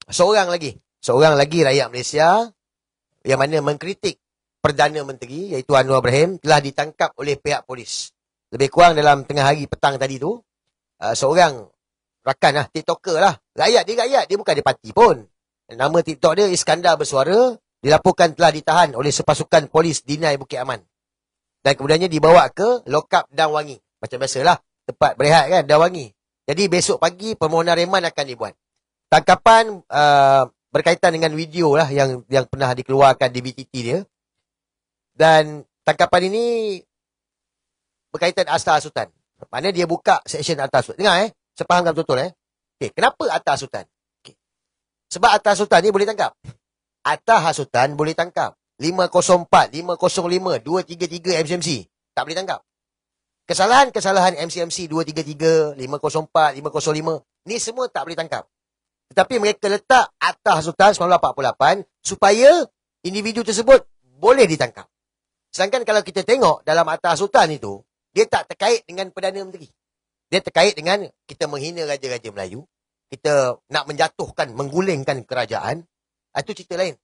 Seorang lagi rakyat Malaysia yang mana mengkritik Perdana Menteri iaitu Anwar Ibrahim telah ditangkap oleh pihak polis. Lebih kurang dalam tengah hari petang tadi tu, seorang rakan lah, TikToker lah. Rakyat, dia bukan dia parti pun. Nama TikTok dia Iskandar Bersuara, dilaporkan telah ditahan oleh sepasukan polis Dinai Bukit Aman. Dan kemudiannya dibawa ke lokap Dang Wangi. Macam biasalah, tempat berehat kan, Dang Wangi. Jadi besok pagi permohonan reman akan dibuat. Tangkapan berkaitan dengan video lah yang pernah dikeluarkan di BTT dia. Dan tangkapan ini berkaitan Atta Sultan. Maknanya dia buka seksyen Atta Sultan. Dengar saya fahamkan betul-betul Okay, kenapa Atta Sultan? Okay. Sebab Atta Sultan ni boleh tangkap. Atta Sultan boleh tangkap. 504, 505, 233 MCMC. Tak boleh tangkap. Kesalahan-kesalahan MCMC 233, 504, 505, ni semua tak boleh tangkap. Tetapi mereka letak Atta Sultan 1948 supaya individu tersebut boleh ditangkap. Sedangkan kalau kita tengok dalam Atta Sultan itu, dia tak terkait dengan Perdana Menteri. Dia terkait dengan kita menghina raja-raja Melayu, kita nak menjatuhkan, menggulingkan kerajaan, itu cerita lain.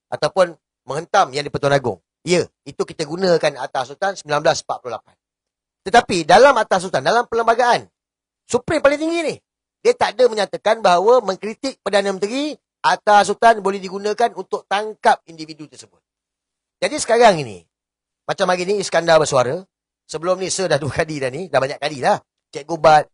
Ataupun menghentam Yang di-Pertuan Agong. Ya, itu kita gunakan Atta Sultan 1948. Tetapi dalam Atta Sultan, dalam perlembagaan Supreme paling tinggi ni, dia tak ada menyatakan bahawa mengkritik Perdana Menteri, Atta Sultan boleh digunakan untuk tangkap individu tersebut. Jadi sekarang ini, macam hari ni Iskandar Bersuara, sebelum ni saya dah 2 kali dah ni, dah banyak kali lah. Cikgu Bat,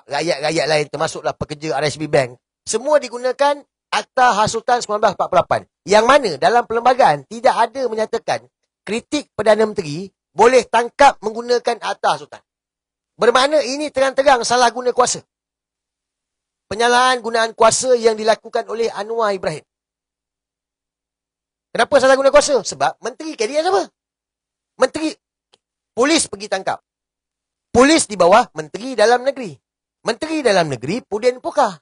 rakyat-rakyat lain termasuklah pekerja RSB Bank, semua digunakan Atta Sultan 1948. Yang mana dalam perlembagaan tidak ada menyatakan kritik Perdana Menteri boleh tangkap menggunakan Atta Sultan. Bermakna ini terang-terang salah guna kuasa. Penyalahan gunaan kuasa yang dilakukan oleh Anwar Ibrahim. Kenapa salah guna kuasa? Sebab menteri KDN apa? Menteri polis pergi tangkap. Polis di bawah Menteri Dalam Negeri. Menteri Dalam Negeri Puden Poka.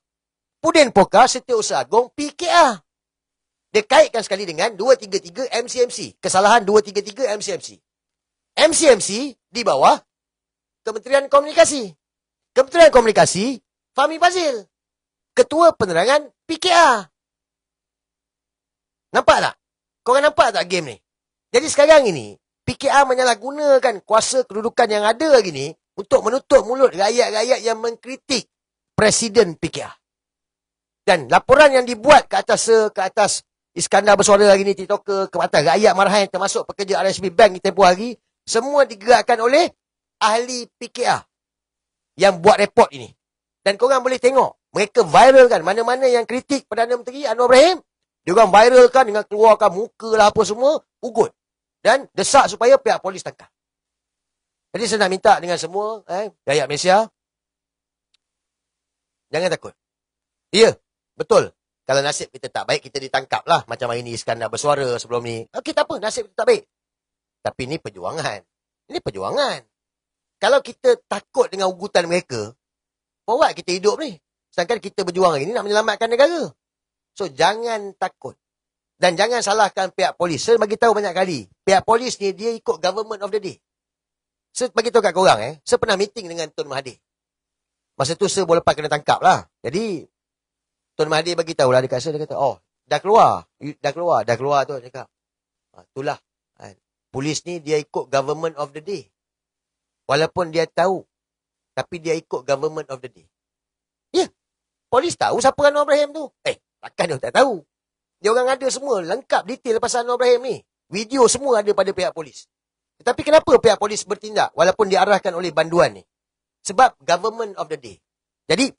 Puden Poka Setiausaha Agong PKR. Dia kaitkan sekali dengan 233 MCMC. Kesalahan 233 MCMC. MCMC di bawah Kementerian Komunikasi. Kementerian Komunikasi Fahmi Fazil. Ketua Penerangan PKR. Nampak tak? Korang nampak tak game ni? Jadi sekarang ini, PKR menyalahgunakan kuasa kedudukan yang ada lagi ni untuk menutup mulut rakyat-rakyat yang mengkritik Presiden PKR. Dan laporan yang dibuat ke atas Iskandar Bersuara hari ni, TikToker, ke atas rakyat marahan termasuk pekerja RSB Bank di tempoh hari, semua digerakkan oleh ahli PKR yang buat report ini. Dan korang boleh tengok, mereka viralkan mana-mana yang kritik Perdana Menteri Anwar Ibrahim, dia orang viralkan dengan keluarkan muka lah apa semua, ugut. Dan desak supaya pihak polis tangkap. Jadi saya nak minta dengan semua, rakyat Malaysia, jangan takut. Ya, betul. Kalau nasib kita tak baik, kita ditangkap lah. Macam hari ni Iskandar Bersuara sebelum ni. Okey, tak apa, nasib kita tak baik. Tapi ini perjuangan. Ini perjuangan. Kalau kita takut dengan ugutan mereka, buat kita hidup ni. Sedangkan kita berjuang hari ni nak menyelamatkan negara. So, jangan takut. Dan jangan salahkan pihak polis. Saya bagi tahu banyak kali. Pihak polis ni, dia ikut government of the day. Saya bagi tahu kat korang, saya pernah meeting dengan Tun Mahathir. Masa tu saya boleh lepas kena tangkap lah. Jadi, Tun Mahathir bagi tahu lah dekat saya, dia kata, oh, dah keluar tu, dia cakap. Itulah. Polis ni, dia ikut government of the day. Walaupun dia tahu, tapi dia ikut government of the day. Ya, polis tahu siapa Anwar Ibrahim tu. Takkan dia tak tahu. Dia orang ada semua, lengkap detail pasal Anwar Ibrahim ni. Video semua ada pada pihak polis. Tetapi kenapa pihak polis bertindak walaupun diarahkan oleh banduan ni? Sebab government of the day. Jadi,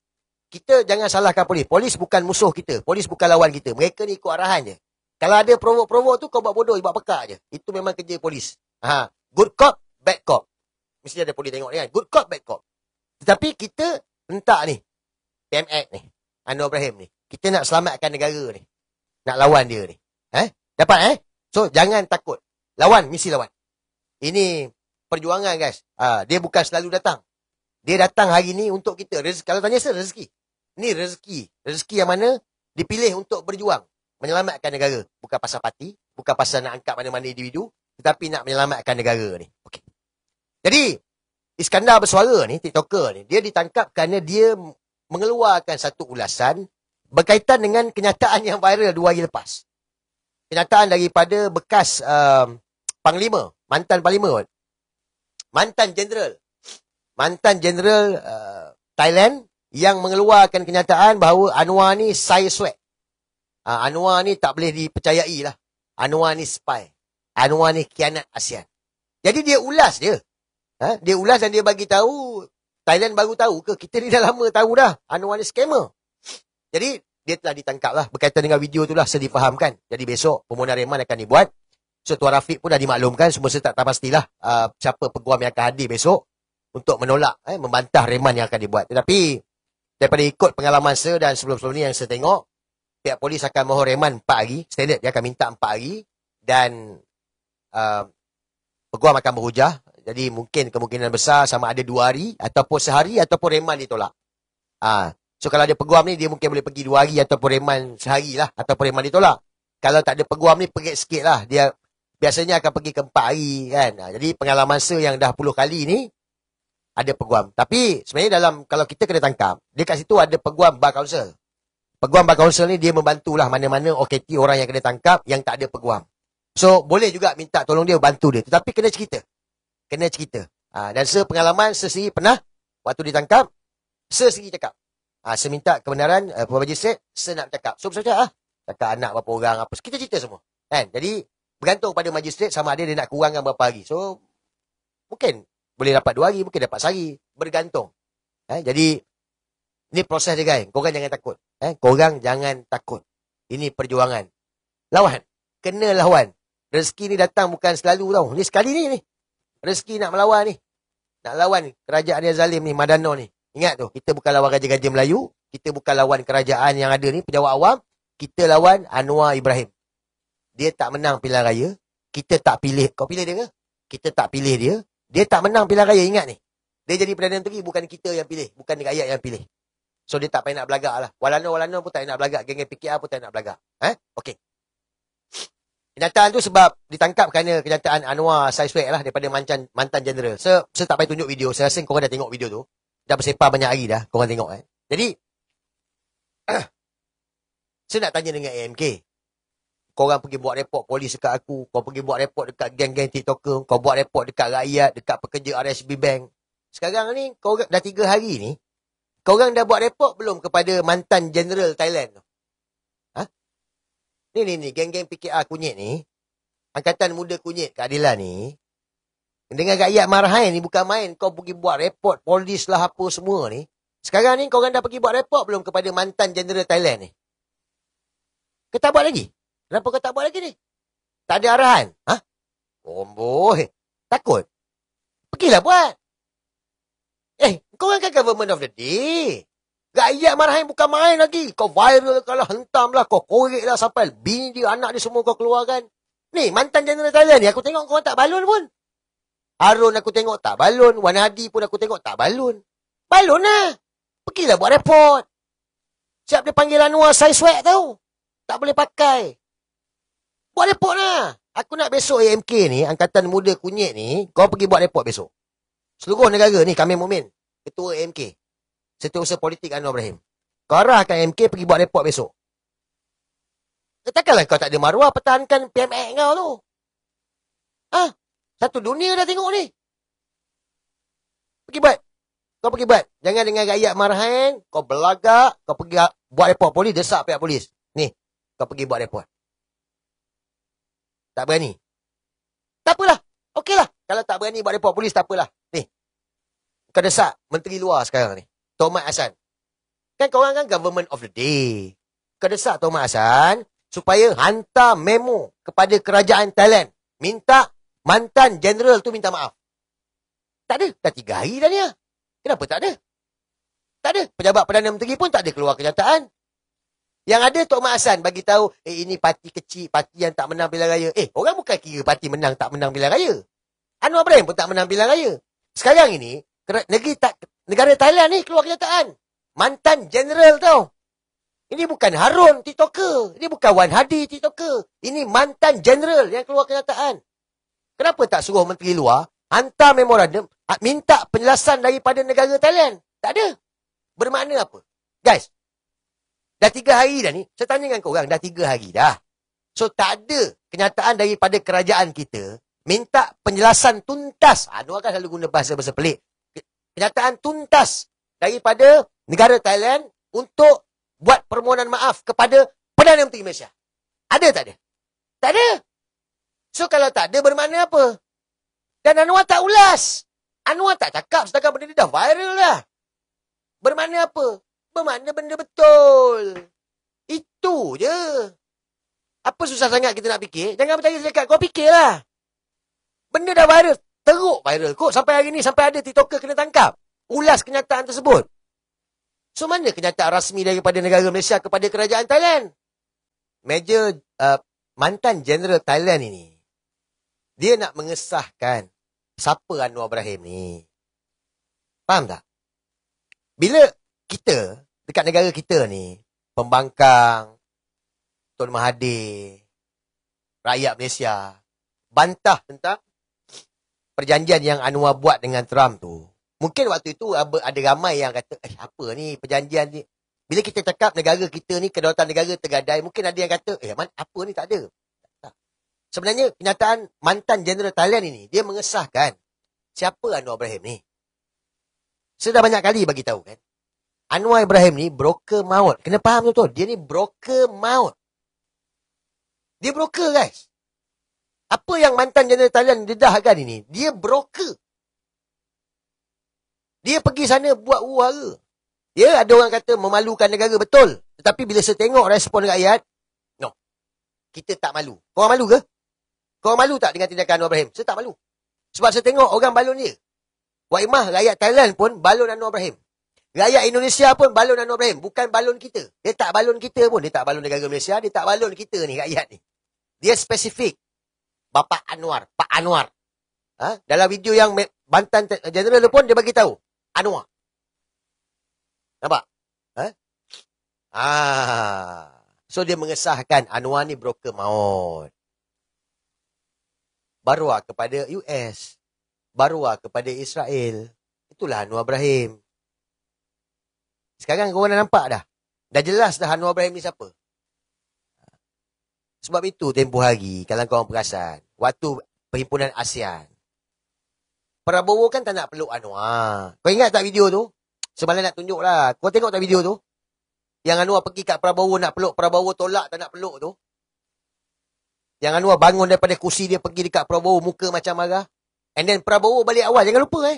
kita jangan salahkan polis. Polis bukan musuh kita. Polis bukan lawan kita. Mereka ni ikut arahan je. Kalau ada provok-provok tu, kau buat bodoh, buat pekak je. Itu memang kerja polis. Good cop, bad cop. Mesti ada polis tengok ni kan. Good cop, bad cop. Tetapi kita hentak ni. PMX ni. Anwar Ibrahim ni. Kita nak selamatkan negara ni. Nak lawan dia ni. Dapat So, jangan takut. Lawan, mesti lawan. Ini perjuangan guys. Dia bukan selalu datang. Dia datang hari ni untuk kita. Kalau tanya saya, rezeki. Ni rezeki. Rezeki yang mana dipilih untuk berjuang. Menyelamatkan negara. Bukan pasal parti. Bukan pasal nak angkat mana-mana individu. Tetapi nak menyelamatkan negara ni. Okey. Jadi, Iskandar Bersuara ni, TikToker ni, dia ditangkap kerana dia mengeluarkan satu ulasan berkaitan dengan kenyataan yang viral 2 hari lepas. Kenyataan daripada bekas Panglima, mantan Panglima, mantan Jeneral Thailand yang mengeluarkan kenyataan bahawa Anwar ni saya swag. Anwar ni tak boleh dipercayai lah. Anwar ni spy. Anwar ni khianat ASEAN. Jadi dia ulas dia. Dia ulas dan dia bagi tahu, Thailand baru tahu ke kita ni dah lama tahu dah Anwar ni scammer. Jadi dia telah ditangkap lah. Berkaitan dengan video tu lah saya difahamkan. Jadi besok permohonan reman akan dibuat. So Tuan Rafiq pun dah dimaklumkan. Semua saya tak pastilah siapa peguam yang akan hadir besok untuk menolak, membantah reman yang akan dibuat. Tetapi daripada ikut pengalaman saya dan sebelum-sebelum ni yang saya tengok, pihak polis akan mohon reman 4 hari. Standard dia akan minta 4 hari. Dan peguam akan berhujah. Jadi mungkin kemungkinan besar sama ada 2 hari ataupun sehari ataupun reman ditolak. So kalau ada peguam ni, dia mungkin boleh pergi 2 hari ataupun reman sehari lah. Ataupun reman ditolak. Kalau tak ada peguam ni, pergi sikit lah. Dia biasanya akan pergi ke 4 hari kan. Jadi pengalaman saya yang dah 10 kali ni, ada peguam. Tapi sebenarnya kalau kita kena tangkap, dia kat situ ada peguam bar council. Peguam bar council ni dia membantulah mana-mana OKT orang yang kena tangkap yang tak ada peguam. So boleh juga minta tolong dia, bantu dia. Tetapi kena cerita. Dan pengalaman saya sendiri pernah, waktu ditangkap, saya sendiri cakap. Saya minta kebenaran magistrate, saya nak cakap. So saya cakap anak berapa orang, apa. Kita cerita semua. Kan? Jadi bergantung pada magistrate sama ada dia nak kurangkan berapa hari. So mungkin boleh dapat 2 hari, mungkin dapat sehari. Bergantung. Jadi, ini proses dia guys. Korang jangan takut. Korang jangan takut. Ini perjuangan. Lawan. Kena lawan. Rezeki ni datang bukan selalu tau. Ni sekali ni. Rezeki nak melawan ni. Nak lawan kerajaan yang zalim ni, Madano ni. Ingat tu, kita bukan lawan Raja-Raja Melayu. Kita bukan lawan kerajaan yang ada ni, pejabat awam. Kita lawan Anwar Ibrahim. Dia tak menang pilihan raya. Kita tak pilih. Kau pilih dia ke? Kita tak pilih dia. Dia tak menang pilihan raya, ingat ni. Dia jadi Perdana Menteri, bukan kita yang pilih. Bukan rakyat yang pilih. So, dia tak payah nak belagak lah. Walano pun tak payah nak belagak. Geng-geng PKR pun tak payah nak belagak. Okey. Kenyataan tu sebab ditangkap kerana kenyataan Anwar Saiswek lah daripada mantan jeneral. Saya tak payah tunjuk video. Saya rasa korang dah tengok video tu. Dah bersepah banyak hari dah. Korang tengok. Jadi, saya nak tanya dengan AMK. Korang pergi buat report polis dekat aku. Kau pergi buat report dekat geng-geng TikToker. Kau buat report dekat rakyat, dekat pekerja RSB Bank. Sekarang ni, korang dah 3 hari ni, korang dah buat report belum kepada mantan jeneral Thailand tu? Ni, geng-geng PKR kunyit ni, Angkatan Muda Kunyit Keadilan ni, dengan rakyat marahan ni bukan main. Kau pergi buat report polis lah apa semua ni. Sekarang ni, korang dah pergi buat report belum kepada mantan jeneral Thailand ni? Kau tak buat lagi? Kenapa kau tak buat lagi ni? Tak ada arahan? Boy. Takut? Pergilah buat. Kau kan government of the day. Rakyat marahin bukan main lagi. Kau viral lah, hentam lah, kau korek lah sampai bini dia, anak dia semua kau keluarkan. Ni, mantan jeneral Thailand ni, aku tengok kau tak balun pun. Harun aku tengok tak balun. Wan Hadi pun aku tengok tak balun. Balun lah. Pergilah buat report. Siap dia panggil Anwar Saiswek tau. Tak boleh pakai. Buat report lah. Aku nak besok AMK ni, Angkatan Muda Kunyit ni, kau pergi buat report besok. Seluruh negara ni, kami Mumin, Ketua AMK. Setiausaha Politik Anwar Ibrahim. Kau arahkan AMK pergi buat report besok. Takkanlah kau tak ada maruah pertahankan PMX kau tu. Satu dunia dah tengok ni. Pergi buat. Kau pergi buat. Jangan dengan rakyat marahan, kau belagak, kau pergi buat report polis, desak pihak polis. Ni, kau pergi buat report. Tak berani. Tak apalah. Okeylah. Kalau tak berani buat report polis, tak apalah. Ni. Kau desak Menteri Luar sekarang ni. Tomat Hassan. Kan korang kan government of the day. Kau desak Tomat Hassan supaya hantar memo kepada kerajaan Thailand. Minta mantan jeneral tu minta maaf. Tak ada. Dah 3 hari dah ni. Kenapa tak ada? Tak ada. Pejabat Perdana Menteri pun tak ada keluar kenyataan. Yang ada Tok Mat Hassan bagi tahu, ini parti kecil, parti yang tak menang pilihan raya. Orang bukan kira parti menang tak menang pilihan raya. Anwar Ibrahim pun tak menang pilihan raya. Sekarang ini, negara Thailand ni keluar kenyataan. Mantan jeneral tau. Ini bukan Harun TikToker. Ini bukan Wan Hadi TikToker. Ini mantan jeneral yang keluar kenyataan. Kenapa tak suruh Menteri Luar hantar memorandum, minta penjelasan daripada negara Thailand? Tak ada. Bermakna apa? Guys, Dah 3 hari dah ni. Saya tanya dengan korang, dah 3 hari dah. So, tak ada kenyataan daripada kerajaan kita minta penjelasan tuntas. Anwar kan selalu guna bahasa-bahasa pelik. Kenyataan tuntas daripada negara Thailand untuk buat permohonan maaf kepada Perdana Menteri Malaysia. Ada tak ada? Tak ada. So, kalau tak ada, bermakna apa? Dan Anwar tak ulas. Anwar tak cakap setakat benda ni dah viral lah. Bermakna apa? Bermakna benda betul. Itu je. Apa susah sangat kita nak fikir? Jangan percaya saya cakap. Kau fikirlah. Benda dah viral. Teruk viral kot. Sampai hari ni, sampai ada TikToker kena tangkap. Ulas kenyataan tersebut. So, mana kenyataan rasmi daripada negara Malaysia kepada kerajaan Thailand? Mantan Jeneral Thailand ini, dia nak mengesahkan siapa Anwar Ibrahim ni. Faham tak? Bila kita, dekat negara kita ni, pembangkang, Tun Mahathir, rakyat Malaysia, bantah tentang perjanjian yang Anwar buat dengan Trump tu. Mungkin waktu itu ada ramai yang kata, apa ni perjanjian ni? Bila kita cakap negara kita ni, kedaulatan negara tergadai, mungkin ada yang kata, apa ni tak ada. Tak. Sebenarnya, kenyataan mantan Jeneral Thailand ini, dia mengesahkan siapa Anwar Ibrahim ni. Saya dah banyak kali bagi tahu kan. Anwar Ibrahim ni broker maut. Kena faham tu. Dia ni broker maut. Dia broker, guys. Apa yang mantan Jeneral Thailand dedahkan ini? Dia broker. Dia pergi sana buat huru-hara. Ya, ada orang kata memalukan negara, betul. Tetapi bila saya tengok respon rakyat, no. Kita tak malu. Korang malu ke? Korang malu tak dengan tindakan Anwar Ibrahim? Saya tak malu. Sebab saya tengok orang balon dia. Waimah, rakyat Thailand pun balon Anwar Ibrahim. Rakyat Indonesia pun balon Anwar Ibrahim. Bukan balon kita. Dia tak balon kita pun. Dia tak balon negara Malaysia. Dia tak balon kita ni, rakyat ni. Dia spesifik. Bapak Anwar. Pak Anwar. Dalam video yang mantan General pun dia bagi tahu. Anwar. Nampak? So dia mengesahkan Anwar ni broker maut. Baruah kepada US. Baruah kepada Israel. Itulah Anwar Ibrahim. Sekarang korang dah nampak dah. Dah jelas dah Anwar Ibrahim ni siapa. Sebab itu tempoh hari, kalau korang perasan, waktu perhimpunan ASEAN, Prabowo kan tak nak peluk Anwar. Kau ingat tak video tu? Semalam nak tunjuk lah. Kau tengok tak video tu? Yang Anwar pergi kat Prabowo nak peluk. Prabowo tolak tak nak peluk tu. Yang Anwar bangun daripada kursi dia pergi dekat Prabowo. Muka macam marah. And then Prabowo balik awal. Jangan lupa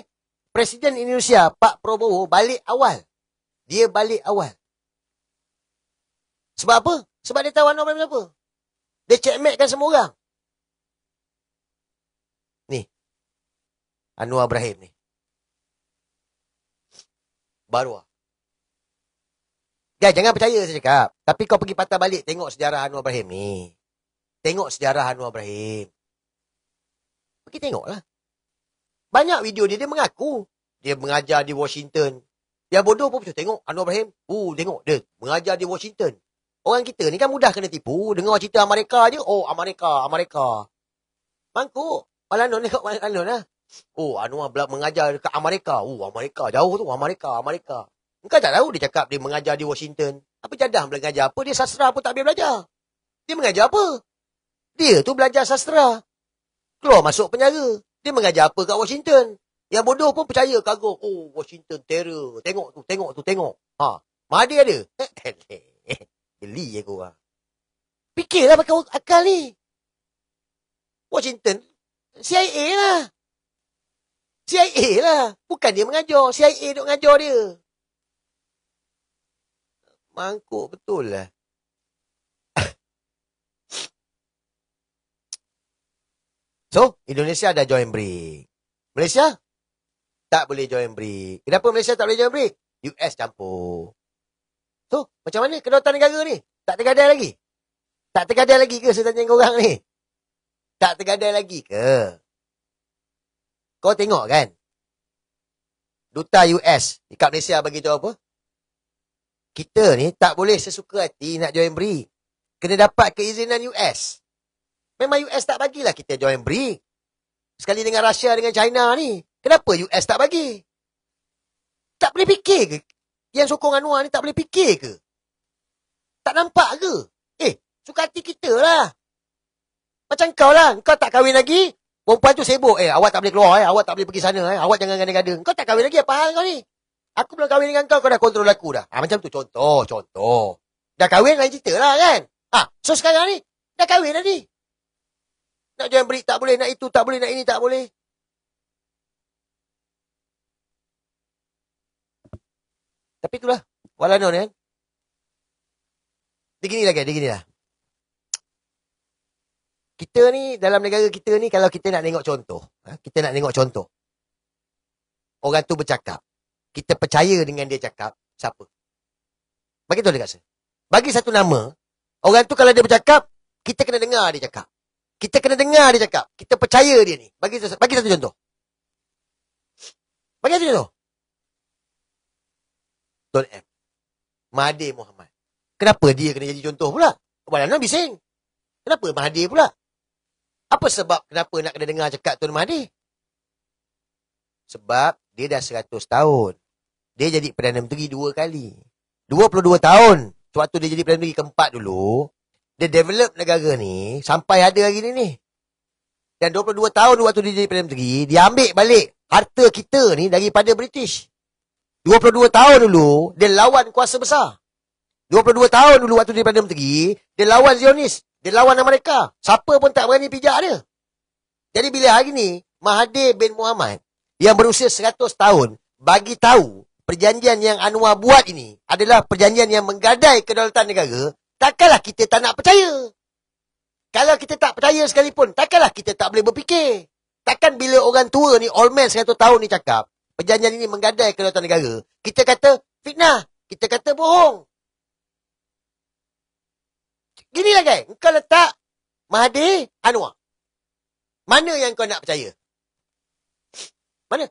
Presiden Indonesia, Pak Prabowo balik awal. Dia balik awal. Sebab apa? Sebab dia tahu Anwar Ibrahim apa. Dia checkmate kan semua orang. Ni. Anwar Ibrahim ni. Baruah. Guys, jangan percaya saya cakap. Tapi kau pergi patah balik tengok sejarah Anwar Ibrahim ni. Tengok sejarah Anwar Ibrahim. Pergi tengoklah. Banyak video dia mengaku. Dia mengajar di Washington. Yang bodoh pun betul. Tengok Anwar Ibrahim. Tengok dia mengajar di Washington. Orang kita ni kan mudah kena tipu. Dengar cerita Amerika je. Oh, Amerika. Mangkuk. Malanon ni kat Malanon lah. Oh, Anwar mengajar dekat Amerika. Amerika. Jauh tu. Amerika. Engkau tak tahu dia cakap dia mengajar di Washington. Apa jadah belajar apa? Dia sastra pun tak boleh belajar. Dia mengajar apa? Dia tu belajar sastra. Keluar masuk penjara. Dia mengajar apa kat Washington? Yang bodoh pun percaya kagum. Oh, Washington terror. Tengok tu. Mahdi ada. Geli je korang. Fikirlah pakai akal ni. Washington. CIA lah. Bukan dia mengajar. CIA duk mengajar dia. Mangkuk betul lah. So, Indonesia dah join BRIC. Malaysia? Tak boleh join BRIC. Kenapa Malaysia tak boleh join BRIC? US campur. So, macam mana kedaulatan negara ni? Tak tergadai lagi? Tak tergadai lagi ke saya tanya korang ni? Tak tergadai lagi ke? Kau tengok kan? Duta US dekat Malaysia bagi tahu apa? Kita ni tak boleh sesuka hati nak join BRIC. Kena dapat keizinan US. Memang US tak bagilah kita join BRIC. Sekali dengan Russia dengan China ni. Kenapa US tak bagi? Tak boleh fikir ke? Yang sokong Anwar ni tak boleh fikir ke? Tak nampak ke? Suka hati kita lah. Macam kau lah. Kau tak kahwin lagi. Perempuan tu sibuk. Awak tak boleh keluar. Awak tak boleh pergi sana. Awak jangan gada-gada. Kau tak kahwin lagi. Apa hal kau ni? Aku belum kahwin dengan kau. Kau dah kontrol aku dah. Macam tu contoh. Dah kahwin lain cerita lah kan. So sekarang ni. Dah kahwin dah ni. Nak jangan beri tak boleh. Nak itu tak boleh. Nak ini tak boleh. Tapi itulah. Walaupun kan. Dia gini lah. Kita ni, dalam negara kita ni, kalau kita nak tengok contoh. Orang tu bercakap. Kita percaya dengan dia cakap. Siapa? Bagi tahu dekat saya. Bagi satu nama. Orang tu kalau dia bercakap, kita kena dengar dia cakap. Kita percaya dia ni. Bagi satu contoh. Don M. Mahathir Mohamad. Kenapa dia kena jadi contoh pula? Walaupun bising. Kenapa Mahathir pula? Apa sebab kenapa nak kena dengar cakap Tun Mahathir? Sebab dia dah 100 tahun. Dia jadi Perdana Menteri 2 kali. 22 tahun. Waktu dia jadi Perdana Menteri keempat dulu, dia develop negara ni sampai ada hari ni. Dan 22 tahun waktu dia jadi Perdana Menteri, dia ambil balik harta kita ni daripada British. 22 tahun dulu, dia lawan kuasa besar. 22 tahun dulu waktu dia Perdana Menteri, dia lawan Zionis. Dia lawan Amerika. Siapa pun tak berani pijak dia. Jadi bila hari ni, Mahathir bin Mohamad, yang berusia 100 tahun, bagi tahu perjanjian yang Anwar buat ini adalah perjanjian yang menggadai kedaulatan negara, takkanlah kita tak nak percaya. Kalau kita tak percaya sekalipun, takkanlah kita tak boleh berfikir. Takkan bila orang tua ni, old man 100 tahun ni cakap, perjanjian ini menggadai kedaulatan negara, kita kata fitnah, kita kata bohong. Ginilah guys, kau letak Mahathir, Anwar. Mana yang kau nak percaya? Mana?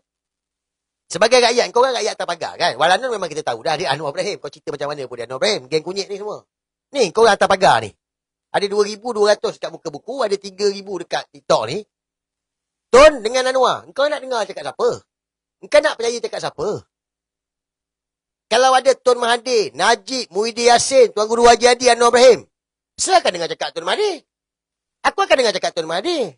Sebagai rakyat, kau kan rakyat atas pagar kan? Walaupun memang kita tahu dah dia Anwar Ibrahim. Kau cerita macam mana pun dia Anwar Ibrahim. Geng kunyit ni semua. Ni kau atas pagar ni. Ada 2,200 dekat muka buku, ada 3,000 dekat TikTok ni. Tun dengan Anwar, kau nak dengar cakap siapa? Kau nak percaya cakap siapa? Kalau ada Tun Mahathir, Najib, Muhyiddin Yassin, Tuan Guru Haji Hadi, Anwar Ibrahim, silakan dengar cakap Tun Mahathir. Aku akan dengar cakap Tun Mahathir.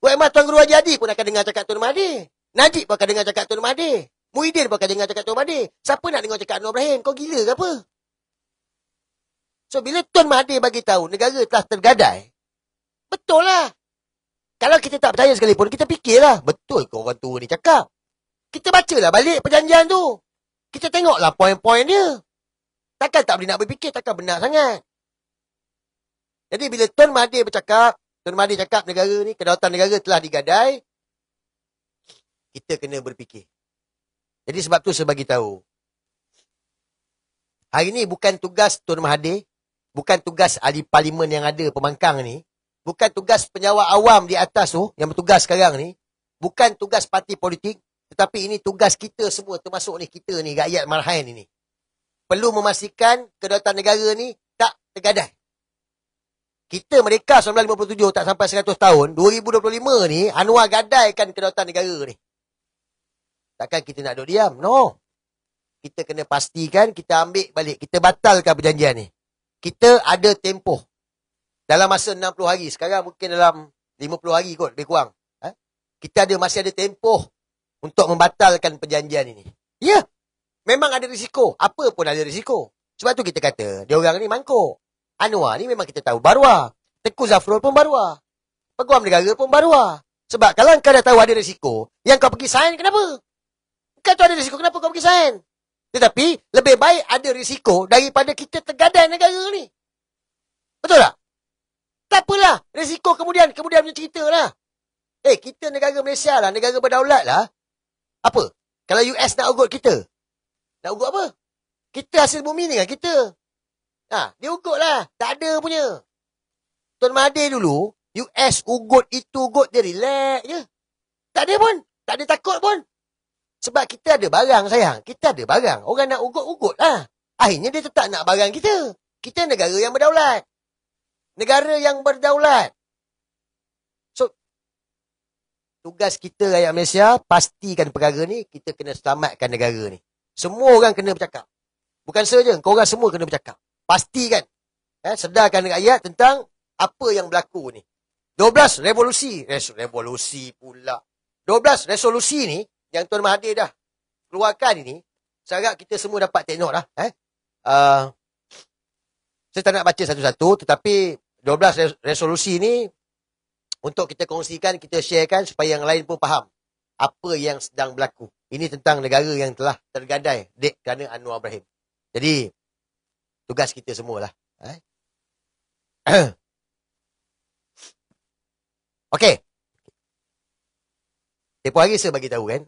Wahai Tuan Guru Haji Hadi pun akan dengar cakap Tun Mahathir. Najib pun akan dengar cakap Tun Mahathir. Muhyiddin pun akan dengar cakap Tun Mahathir. Siapa nak dengar cakap Anwar Ibrahim? Kau gila ke apa? So, bila Tun Mahathir bagi tahu negara telah tergadai, betul lah. Kalau kita tak percaya sekalipun, kita fikirlah. Betul ke orang tua ni cakap? Kita bacalah balik perjanjian tu. Kita tengoklah poin-poin dia. Takkan tak boleh nak berfikir, takkan benar sangat. Jadi bila Tun Mahathir bercakap, Tun Mahathir cakap negara ni, kedaulatan negara telah digadai, kita kena berfikir. Jadi sebab tu saya bagi tahu. Hari ni bukan tugas Tun Mahathir, bukan tugas ahli parlimen yang ada pembangkang ni, bukan tugas penjawat awam di atas tu, yang bertugas sekarang ni, bukan tugas parti politik, tetapi ini tugas kita semua, termasuk ni kita ni, rakyat Marhaen ini. Perlu memastikan kedaulatan negara ni tak tergadai. Kita mereka 1957 tak sampai 100 tahun, 2025 ni Anwar gadaikan kedaulatan negara ni. Takkan kita nak duduk diam? No. Kita kena pastikan kita ambil balik, kita batalkan perjanjian ni. Kita ada tempoh. Dalam masa 60 hari, sekarang mungkin dalam 50 hari kot, lebih kurang. Kita masih ada tempoh untuk membatalkan perjanjian ini. Ya, memang ada risiko. Apa pun ada risiko. Sebab tu kita kata, dia orang ni mangkuk. Anwar ni memang kita tahu baruah. Tengku Zafrul pun baruah. Peguam negara pun baruah. Sebab kalau kau dah tahu ada risiko, yang kau pergi sign, kenapa? Kau tahu ada risiko, kenapa kau pergi sign? Tetapi, lebih baik ada risiko daripada kita tergadai negara ni. Betul tak? Tak apalah. Risiko kemudian punya cerita lah. Kita negara Malaysia lah, negara berdaulat lah. Apa? Kalau US nak ugut kita? Nak ugut apa? Kita hasil bumi ni kan kita. Dia ugut lah. Tak ada punya. Tun Mahathir dulu, US ugut itu ugut, dia relax je. Tak ada pun. Tak ada takut pun. Sebab kita ada barang sayang. Kita ada barang. Orang nak ugut lah. Akhirnya dia tetap nak barang kita. Kita negara yang berdaulat. Negara yang berdaulat. So, tugas kita rakyat Malaysia, pastikan perkara ni, kita kena selamatkan negara ni. Semua orang kena bercakap. Bukan saja, korang semua kena bercakap. Pastikan. Sedarkan rakyat tentang apa yang berlaku ni. 12 revolusi. Revolusi pula. 12 resolusi ni, yang Tuan Mahathir dah keluarkan ini, saya harap kita semua dapat tengok dah. Saya tak nak baca satu-satu, tetapi 12 resolusi ni, untuk kita kongsikan, kita sharekan, supaya yang lain pun faham apa yang sedang berlaku. Ini tentang negara yang telah tergadai dek kerana Anwar Ibrahim. Jadi, tugas kita semualah. Okey. Tempoh hari saya bagi tahu kan.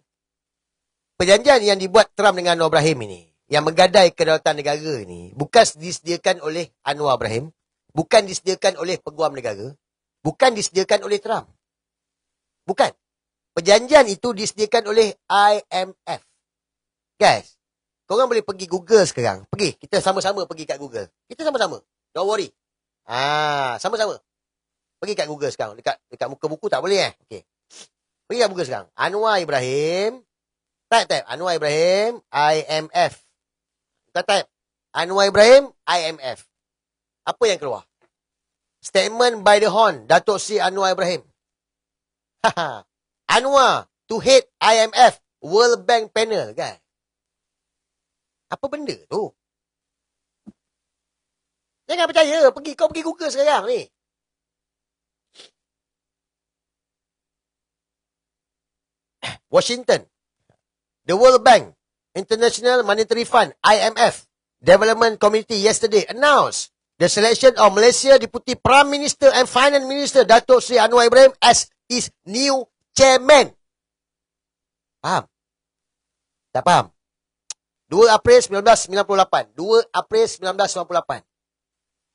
Perjanjian yang dibuat Trump dengan Anwar Ibrahim ini, yang menggadai kedaulatan negara ini, bukan disediakan oleh Anwar Ibrahim, bukan disediakan oleh Peguam Negara, bukan disediakan oleh Trump. Bukan. Perjanjian itu disediakan oleh IMF. Guys, korang boleh pergi Google sekarang. Pergi. Kita sama-sama pergi kat Google. Kita sama-sama. Don't worry. Sama-sama. Pergi kat Google sekarang. Dekat muka buku tak boleh Okey. Pergi kat Google sekarang. Anwar Ibrahim. Type. Anwar Ibrahim, IMF. Kita type. Anwar Ibrahim, IMF. Apa yang keluar? Statement by the Hon, Datuk Seri Anwar Ibrahim. Anwar to head IMF, World Bank Panel, kan? Apa benda tu? Jangan percaya. Kau pergi Google sekarang ni. Washington. The World Bank, International Monetary Fund, IMF, Development Committee yesterday announced the selection of Malaysia Deputy Prime Minister and Finance Minister Datuk Seri Anwar Ibrahim as his new chairman. Faham? Tak faham? 2 April 1998. 2 April 1998.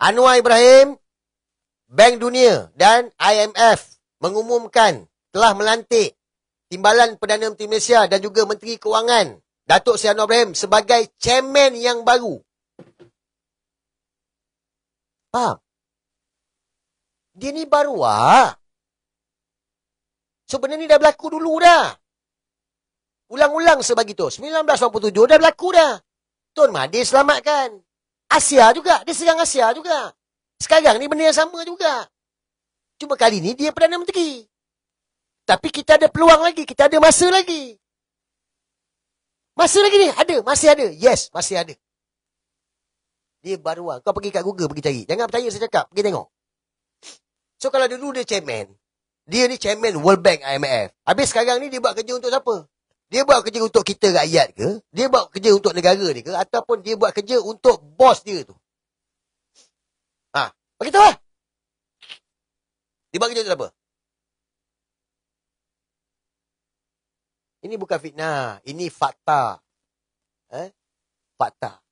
Anwar Ibrahim, Bank Dunia dan IMF mengumumkan telah melantik Timbalan Perdana Menteri Malaysia dan juga Menteri Kewangan Datuk Seri Anwar Ibrahim sebagai chairman yang baru. Faham? Dia ni baru So benda ni dah berlaku dulu dah. Ulang-ulang sebagi tu. 1987 dah berlaku dah. Tun Mahathir selamatkan. Asia juga. Dia serang Asia juga. Sekarang ni benda yang sama juga. Cuma kali ni dia Perdana Menteri. Tapi kita ada peluang lagi. Kita ada masa lagi. Masa lagi ni? Ada. Masih ada. Yes, masih ada. Dia baru Kau pergi kat Google, pergi cari. Jangan percaya saya cakap. Pergi tengok. So, kalau dulu dia chairman. Dia ni chairman World Bank IMF. Habis sekarang ni dia buat kerja untuk siapa? Dia buat kerja untuk kita rakyat ke? Dia buat kerja untuk negara dia ke? Ataupun dia buat kerja untuk bos dia tu? Beritahu lah. Dia buat kerja untuk apa? Ini bukan fitnah. Ini fakta. Fakta.